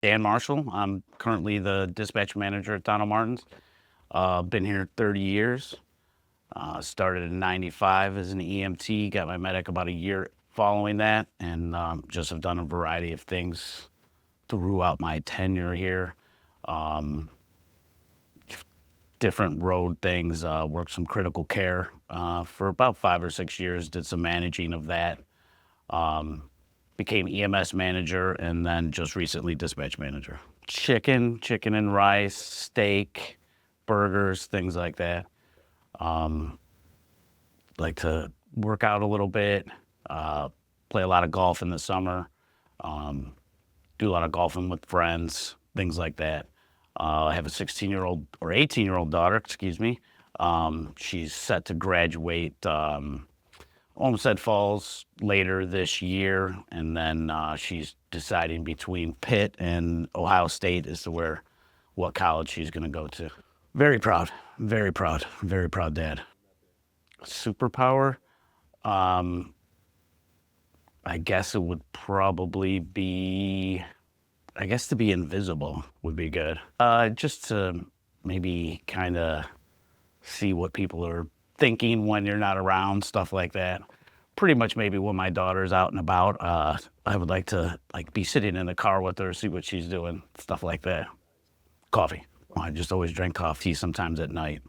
Dan Marshall. I'm currently the dispatch manager at Donald Martens. Been here 30 years. Started in '95 as an EMT, got my medic about a year following that, and just have done a variety of things throughout my tenure here. Um, Different road things, worked some critical care for about 5 or 6 years, did some managing of that. Um, Became EMS manager and then just recently dispatch manager. Chicken and rice, steak, burgers, things like that. Um, like to work out a little bit, uh, play a lot of golf in the summer, um, do a lot of golfing with friends, things like that. I have a 16-year-old or 18-year-old daughter, excuse me. She's set to graduate Olmsted Falls later this year, and then she's deciding between Pitt and Ohio State as to what college she's going to go to. Very proud, very proud, very proud dad. Superpower, um, I guess it would probably be, I guess to be invisible would be good. Just to maybe kind of see what people are thinking when you're not around, stuff like that. Pretty much maybe when my daughter's out and about, I would like to be sitting in the car with her, see what she's doing, stuff like that. Coffee. I just always drink coffee, sometimes at night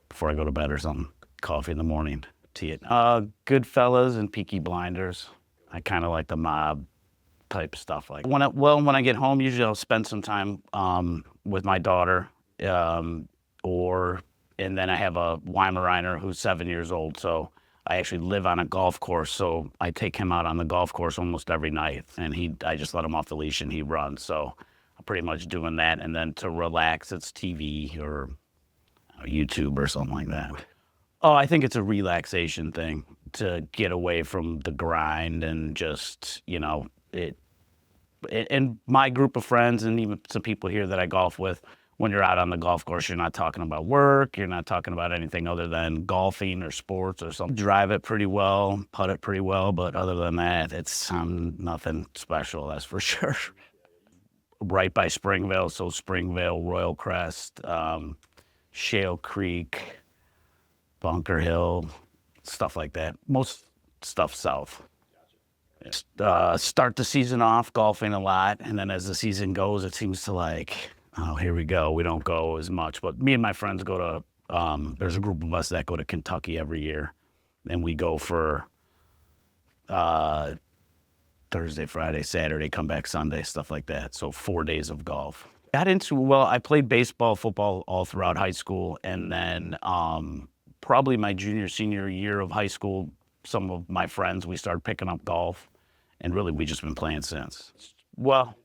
before I go to bed or something. Coffee in the morning, tea at Goodfellas and Peaky Blinders. I kind of like the mob type stuff. Like when I get home, usually I'll spend some time with my daughter, um, or and then I have a Weimaraner who's 7 years old, so I actually live on a golf course, so I take him out on the golf course almost every night, and I just let him off the leash and he runs. So I'm pretty much doing that, and then to relax, it's TV or YouTube or something like that. Oh, I think it's a relaxation thing to get away from the grind and just, and my group of friends and even some people here that I golf with, when you're out on the golf course, you're not talking about work, you're not talking about anything other than golfing or sports or something. Drive it pretty well, putt it pretty well, but other than that, it's nothing special, that's for sure. Right by Springvale, so Springvale, Royal Crest, Shale Creek, Bunker Hill, stuff like that. Most stuff south. Start the season off golfing a lot, and then as the season goes, it seems to oh, here we go. We don't go as much, but me and my friends go to. There's a group of us that go to Kentucky every year, and we go for Thursday, Friday, Saturday, come back Sunday, stuff like that. So 4 days of golf. I played baseball, football all throughout high school, and then probably my junior, senior year of high school, some of my friends, we started picking up golf, and really we just been playing since. Well,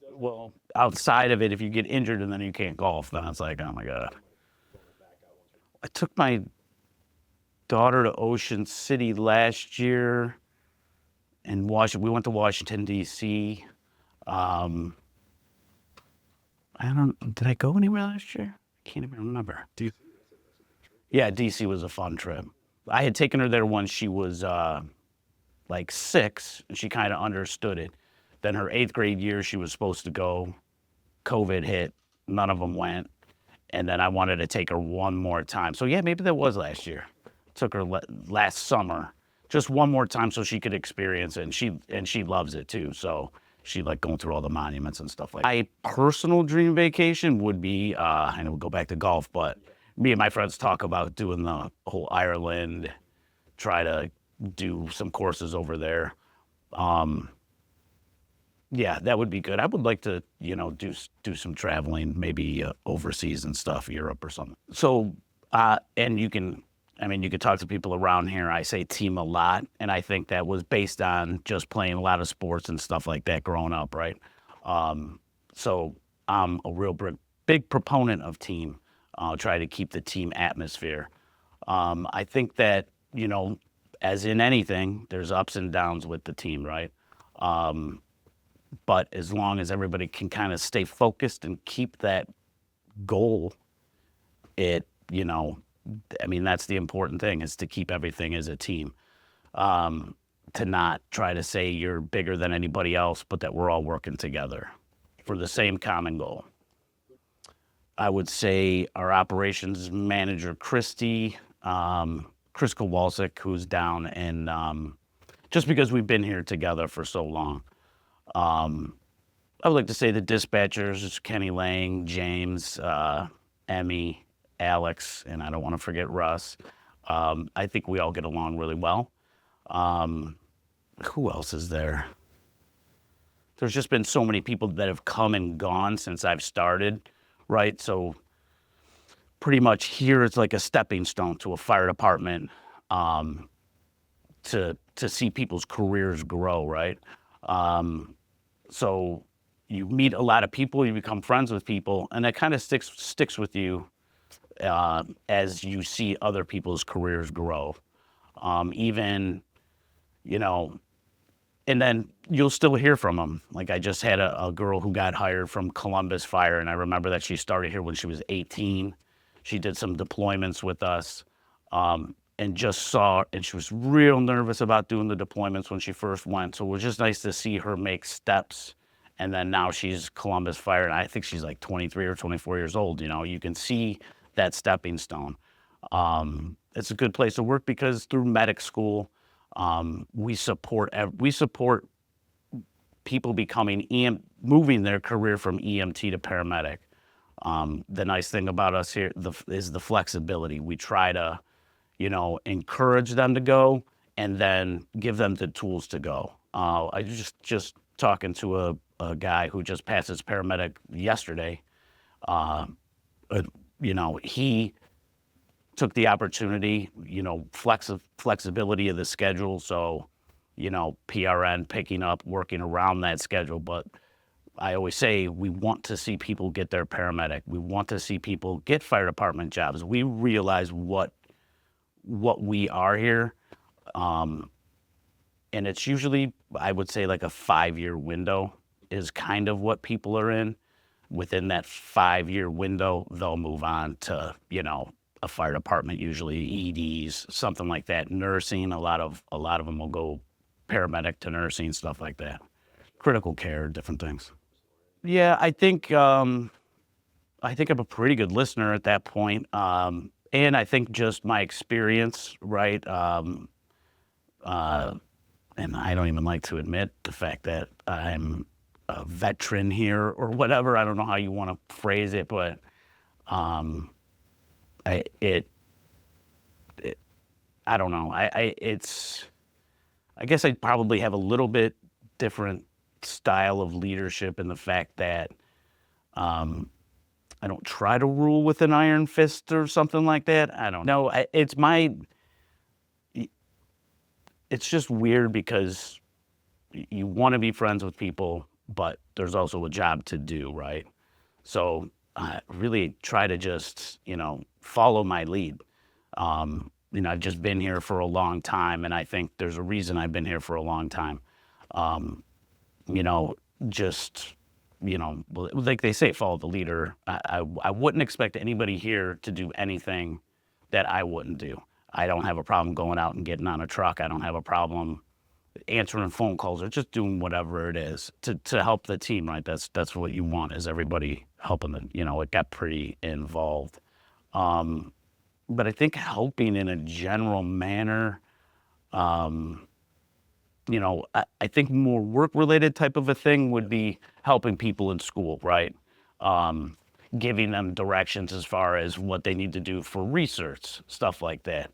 outside of it, if you get injured and then you can't golf, then it's like, oh my God. I took my daughter to Ocean City last year, and we went to Washington, D.C. Did I go anywhere last year? I can't even remember. Yeah, DC was a fun trip. I had taken her there when she was like 6, and she kind of understood it. Then her 8th grade year, she was supposed to go. COVID hit. None of them went. And then I wanted to take her one more time. So yeah, maybe that was last year. Took her last summer, just one more time so she could experience it. And she loves it too. So she going through all the monuments and stuff like that. My personal dream vacation would be, I know we'll go back to golf, but me and my friends talk about doing the whole Ireland, try to do some courses over there. Yeah, that would be good. I would like to, do some traveling, maybe overseas and stuff, Europe or something. So, and you can talk to people around here. I say team a lot, and I think that was based on just playing a lot of sports and stuff like that growing up, right? So I'm a real big proponent of team. I'll try to keep the team atmosphere. I think that, as in anything, there's ups and downs with the team, right? But as long as everybody can kind of stay focused and keep that goal, that's the important thing, is to keep everything as a team. To not try to say you're bigger than anybody else, but that we're all working together. for the same common goal. I would say our operations manager, Chris Kowalczyk, who's down in, just because we've been here together for so long. I would like to say the dispatchers is Kenny Lang, James, Emmy, Alex, and I don't want to forget Russ. I think we all get along really well. Who else is there? There's just been so many people that have come and gone since I've started, right? So pretty much here it's like a stepping stone to a fire department, to see people's careers grow, right? So you meet a lot of people, you become friends with people, and that kind of sticks with you as you see other people's careers grow. Even, you know, and then you'll still hear from them. Like I just had a girl who got hired from Columbus Fire, and I remember that she started here when she was 18. She did some deployments with us, and she was real nervous about doing the deployments when she first went. So it was just nice to see her make steps. And then now she's Columbus Fire, and I think she's like 23 or 24 years old. You know, you can see that stepping stone. It's a good place to work because through medic school, we support people becoming moving their career from EMT to paramedic. The nice thing about us here is the flexibility. We try to, you know, encourage them to go and then give them the tools to go. I just talking to a guy who just passed his paramedic yesterday. You know, he took the opportunity, you know, flexibility of the schedule. So, you know, PRN picking up, working around that schedule. But I always say we want to see people get their paramedic. We want to see people get fire department jobs. We realize what we are here. And it's usually, I would say, like a 5-year window is kind of what people are in. Within that 5-year window, they'll move on to, you know, a fire department, usually EDs, something like that. Nursing, a lot of them will go paramedic to nursing, stuff like that. Critical care, different things. Yeah, I think I'm a pretty good listener at that point. And I think just my experience, right? And I don't even like to admit the fact that I'm a veteran here or whatever. I don't know how you want to phrase it, but I don't know. I guess I probably have a little bit different style of leadership in the fact that I don't try to rule with an iron fist or something like that. I don't know. It's just weird because you want to be friends with people, but there's also a job to do, right? So I really try to just, you know, follow my lead. You know, I've just been here for a long time, and I think there's a reason I've been here for a long time. You know, just, you know, like they say, follow the leader. I wouldn't expect anybody here to do anything that I wouldn't do. I don't have a problem going out and getting on a truck. I don't have a problem answering phone calls or just doing whatever it is to help the team, right? That's what you want, is everybody helping the, you know, it got pretty involved. But I think helping in a general manner, you know, I think more work-related type of a thing would be helping people in school, right? Giving them directions as far as what they need to do for research, stuff like that.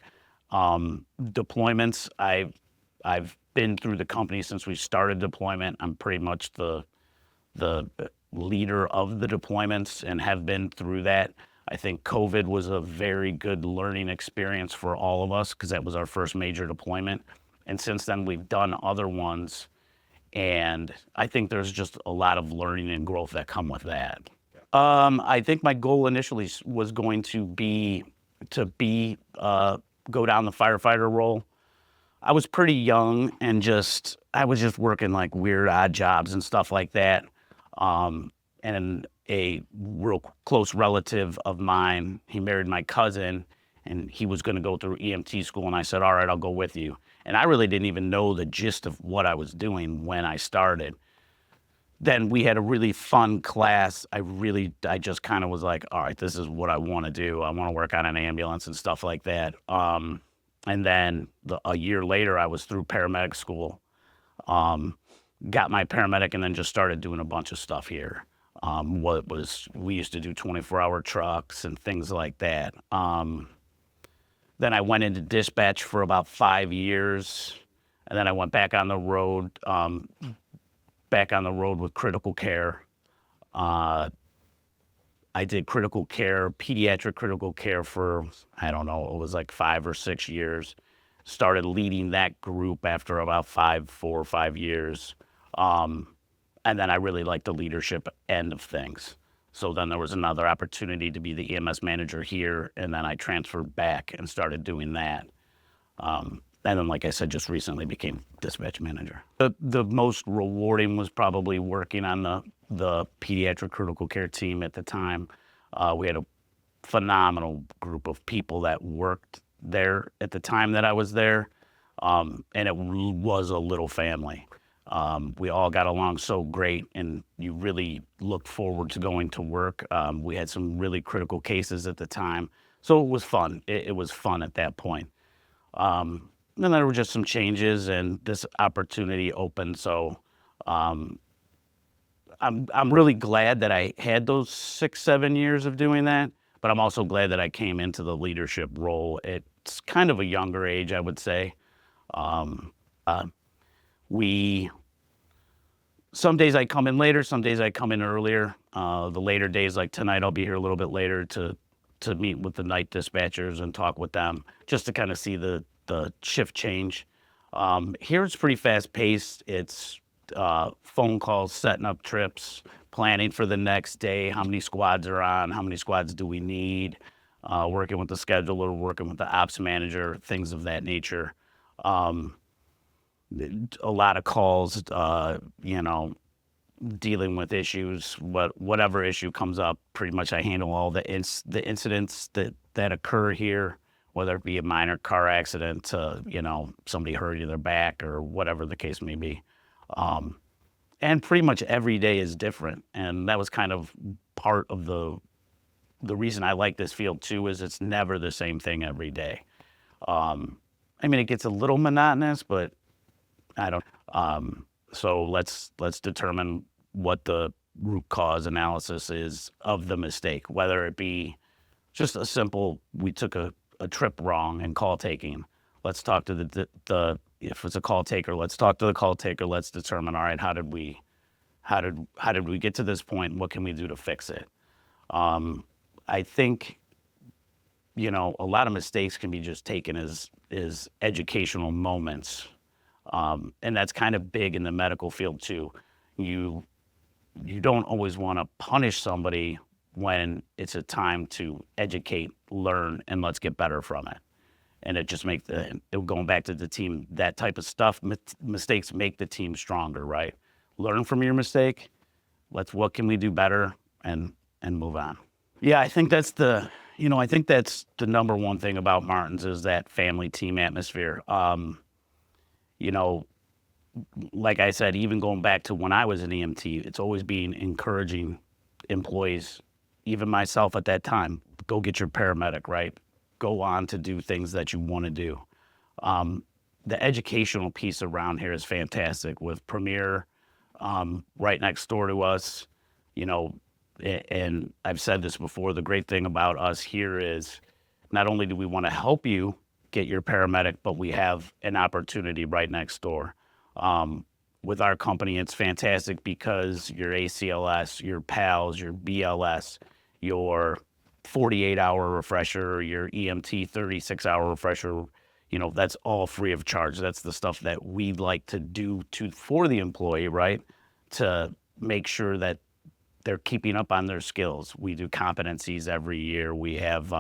Deployments, I've been through the company since we started deployment. I'm pretty much the leader of the deployments and have been through that. I think COVID was a very good learning experience for all of us because that was our first major deployment. And since then, we've done other ones. And I think there's just a lot of learning and growth that come with that. I think my goal initially was going to be go down the firefighter role. I was pretty young and I was just working like weird odd jobs and stuff like that. And a real close relative of mine, he married my cousin, and he was going to go through EMT school. And I said, all right, I'll go with you. And I really didn't even know the gist of what I was doing when I started. then we had a really fun class. I just kind of was like, all right, this is what I want to do. I want to work on an ambulance and stuff like that. And then a year later, I was through paramedic school, got my paramedic, and then just started doing a bunch of stuff here. We used to do 24-hour trucks and things like that. Then I went into dispatch for about 5 years, and then I went back on the road, with critical care. I did critical care, pediatric critical care for, I don't know, it was like 5 or 6 years. Started leading that group after about 4 or 5 years. And then I really liked the leadership end of things. So then there was another opportunity to be the EMS manager here, and then I transferred back and started doing that. And then, like I said, just recently became dispatch manager. The most rewarding was probably working on the pediatric critical care team at the time. We had a phenomenal group of people that worked there at the time that I was there, and it was a little family. We all got along so great, and you really looked forward to going to work. We had some really critical cases at the time, so it was fun. It was fun at that point. And there were just some changes, and this opportunity opened. So I'm really glad that I had those 6, 7 years of doing that, but I'm also glad that I came into the leadership role. It's kind of a younger age, I would say. Some days I come in later, some days I come in earlier. The later days, like tonight, I'll be here a little bit later to meet with the night dispatchers and talk with them, just to kind of see the shift change. Here it's pretty fast paced. It's phone calls, setting up trips, planning for the next day, how many squads are on, how many squads do we need, working with the scheduler, working with the ops manager, things of that nature. A lot of calls, dealing with issues, whatever issue comes up. Pretty much I handle all the incidents that occur here, whether it be a minor car accident, somebody hurting their back or whatever the case may be. And pretty much every day is different. And that was kind of part of the reason I like this field too, is it's never the same thing every day. It gets a little monotonous, but I don't. So let's determine what the root cause analysis is of the mistake, whether it be just a simple, we took a trip wrong in call taking. Let's talk to the if it's a call taker, let's talk to the call taker. Let's determine, all right, how did we get to this point? What can we do to fix it? I think, a lot of mistakes can be just taken as educational moments. And that's kind of big in the medical field too. You don't always want to punish somebody when it's a time to educate, learn, and let's get better from it. And it just going back to the team, that type of stuff, mistakes make the team stronger, right? Learn from your mistake. What can we do better, and move on. Yeah, I think that's the number one thing about Martens is that family team atmosphere. Like I said, even going back to when I was an EMT, it's always been encouraging employees, even myself at that time, go get your paramedic, right? Go on to do things that you want to do. The educational piece around here is fantastic with Premier right next door to us, and I've said this before, the great thing about us here is not only do we want to help you get your paramedic, but we have an opportunity right next door. With our company, it's fantastic because your ACLS, your PALS, your BLS, your 48-hour refresher, your EMT 36-hour refresher, that's all free of charge. That's the stuff that we like to do for the employee, right? To make sure that they're keeping up on their skills. We do competencies every year. We have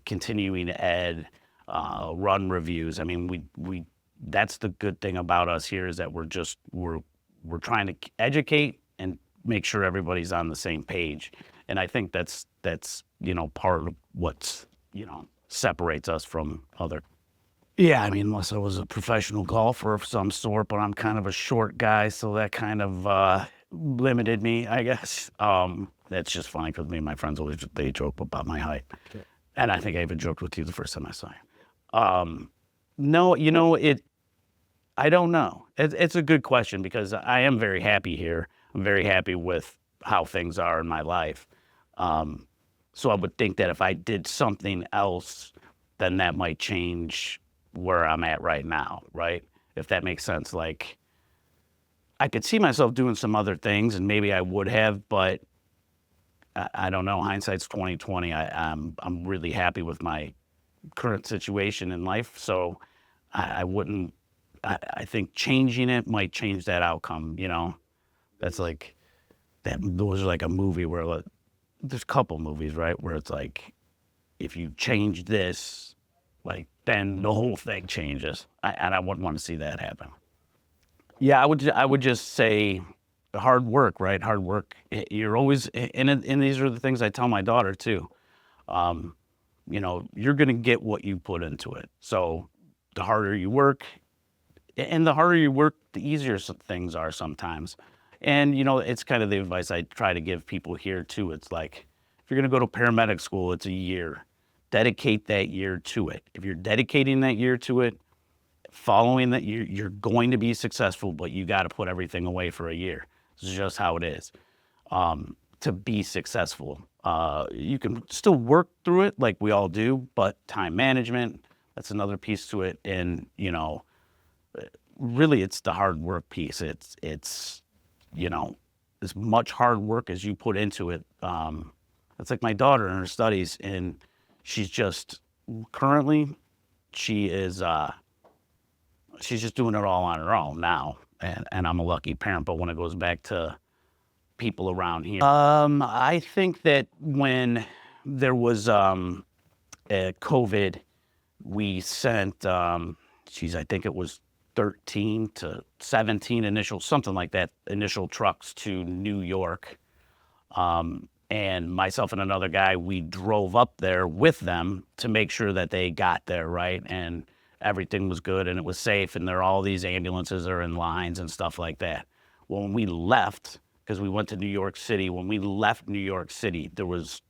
continuing ed, run reviews. We that's the good thing about us here, is that we're trying to educate and make sure everybody's on the same page. And I think that's part of what separates us from other. Yeah, unless I was a professional golfer of some sort, but I'm kind of a short guy, so that kind of limited me, I guess. That's just funny because me and my friends always they joke about my height, and I think I even joked with you the first time I saw you. No, I don't know. It's a good question because I am very happy here. I'm very happy with how things are in my life. So I would think that if I did something else, then that might change where I'm at right now, right? If that makes sense. Like I could see myself doing some other things, and maybe I would have, but I don't know. Hindsight's 2020. I'm really happy with my current situation in life, so I wouldn't. I think changing it might change that outcome. That's like that. Those are like a movie where there's a couple movies, right, where it's like if you change this, like then the whole thing changes, and I wouldn't want to see that happen. Yeah, I would just say hard work, right? Hard work. You're always, and these are the things I tell my daughter too. Um, you're gonna get what you put into it. So the harder you work, and the harder you work, the easier some things are sometimes. And it's kind of the advice I try to give people here too. It's like if you're gonna go to paramedic school, it's a year. Dedicate that year to it. If you're dedicating that year to it, following that you're going to be successful, but you got to put everything away for a year. This is just how it is. To be successful, you can still work through it like we all do, but time management, that's another piece to it. And really it's the hard work piece. It's as much hard work as you put into it. It's like my daughter in her studies, and she's just currently she is she's just doing it all on her own now, and I'm a lucky parent. But when it goes back to people around here, I think that when there was COVID, we sent, I think it was 13 to 17 something like that, initial trucks to New York. And myself and another guy, we drove up there with them to make sure that they got there, right? And everything was good and it was safe, and there are all these ambulances are in lines and stuff like that. Well, when we left, because we went to New York City, when we left New York City, there was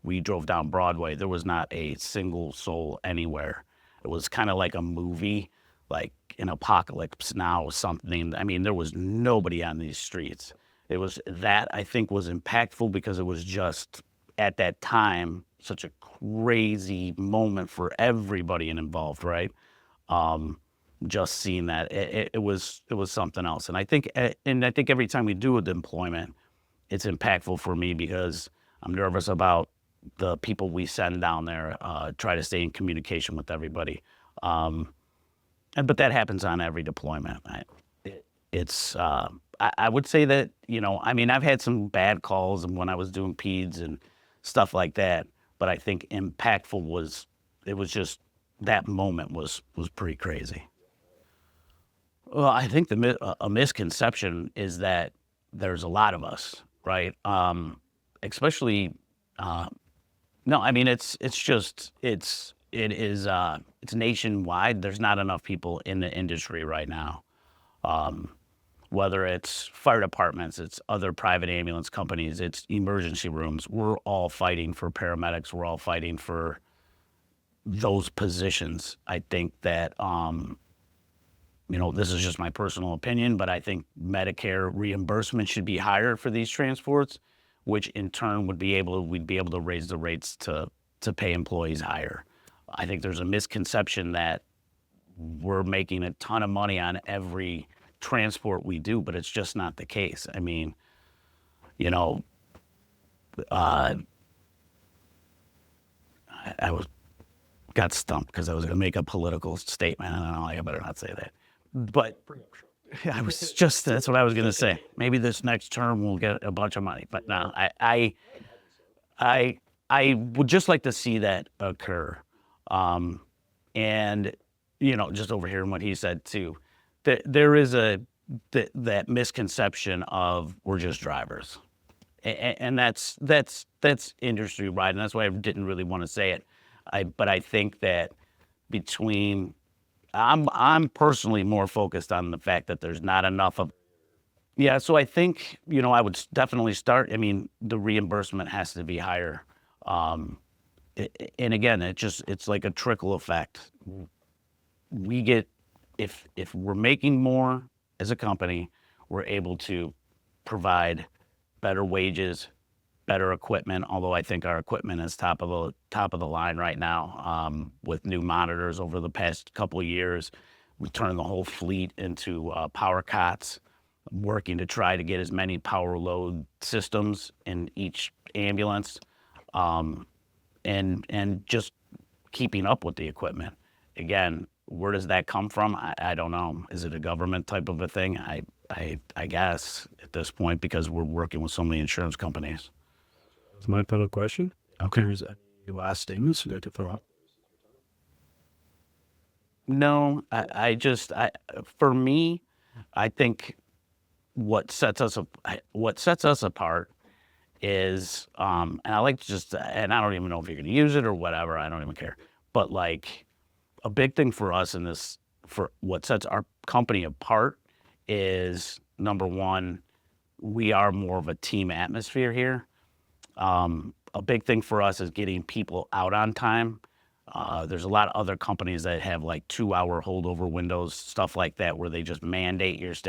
we drove down Broadway, there was not a single soul anywhere. It was kind of like a movie, like an Apocalypse Now or something. I mean, there was nobody on these streets. It was that I think was impactful because it was just at that time such a crazy moment for everybody involved, right? Just seeing that it was something else, and I think every time we do a deployment, it's impactful for me because I'm nervous about the people we send down there. Try to stay in communication with everybody, but that happens on every deployment. I would say that I mean I've had some bad calls when I was doing peds and stuff like that, but I think impactful was just that moment was pretty crazy. Well, I think a misconception is that there's a lot of us, right? Especially, no, I mean it's nationwide. There's not enough people in the industry right now. Whether it's fire departments, it's other private ambulance companies, it's emergency rooms. We're all fighting for paramedics. We're all fighting for those positions. I think that this is just my personal opinion, but I think Medicare reimbursement should be higher for these transports, which in turn we'd be able to raise the rates to pay employees higher. I think there's a misconception that we're making a ton of money on every transport we do, but it's just not the case. I mean, I got stumped because I was going to make a political statement, and I better not say that. But that's what I was going to say. Maybe this next term we'll get a bunch of money, but no, I would just like to see that occur. And, just overhearing what he said too, that there is that misconception of we're just drivers. And that's industry wide, and that's why I didn't really want to say it. But I think that I'm personally more focused on the fact that there's not enough of Yeah, so I think, I would definitely start. I mean, the reimbursement has to be higher. Um, and again, it's like a trickle effect. We get, if we're making more as a company, we're able to provide better wages, better equipment. Although I think our equipment is top of the line right now, with new monitors over the past couple of years. We turned the whole fleet into power cots, working to try to get as many power load systems in each ambulance, um, and just keeping up with the equipment. Again, where does that come from? I don't know. Is it a government type of a thing? I guess at this point, because we're working with so many insurance companies. That's my final question. Okay. There's any last things you'd like to throw out? No, for me, I think what sets us apart is, and I like to just, and I don't even know if you're going to use it or whatever. I don't even care. But like, a big thing for us in this, for what sets our company apart, is number one, we are more of a team atmosphere here. A big thing for us is getting people out on time. There's a lot of other companies that have like 2-hour holdover windows, stuff like that, where they just mandate your stay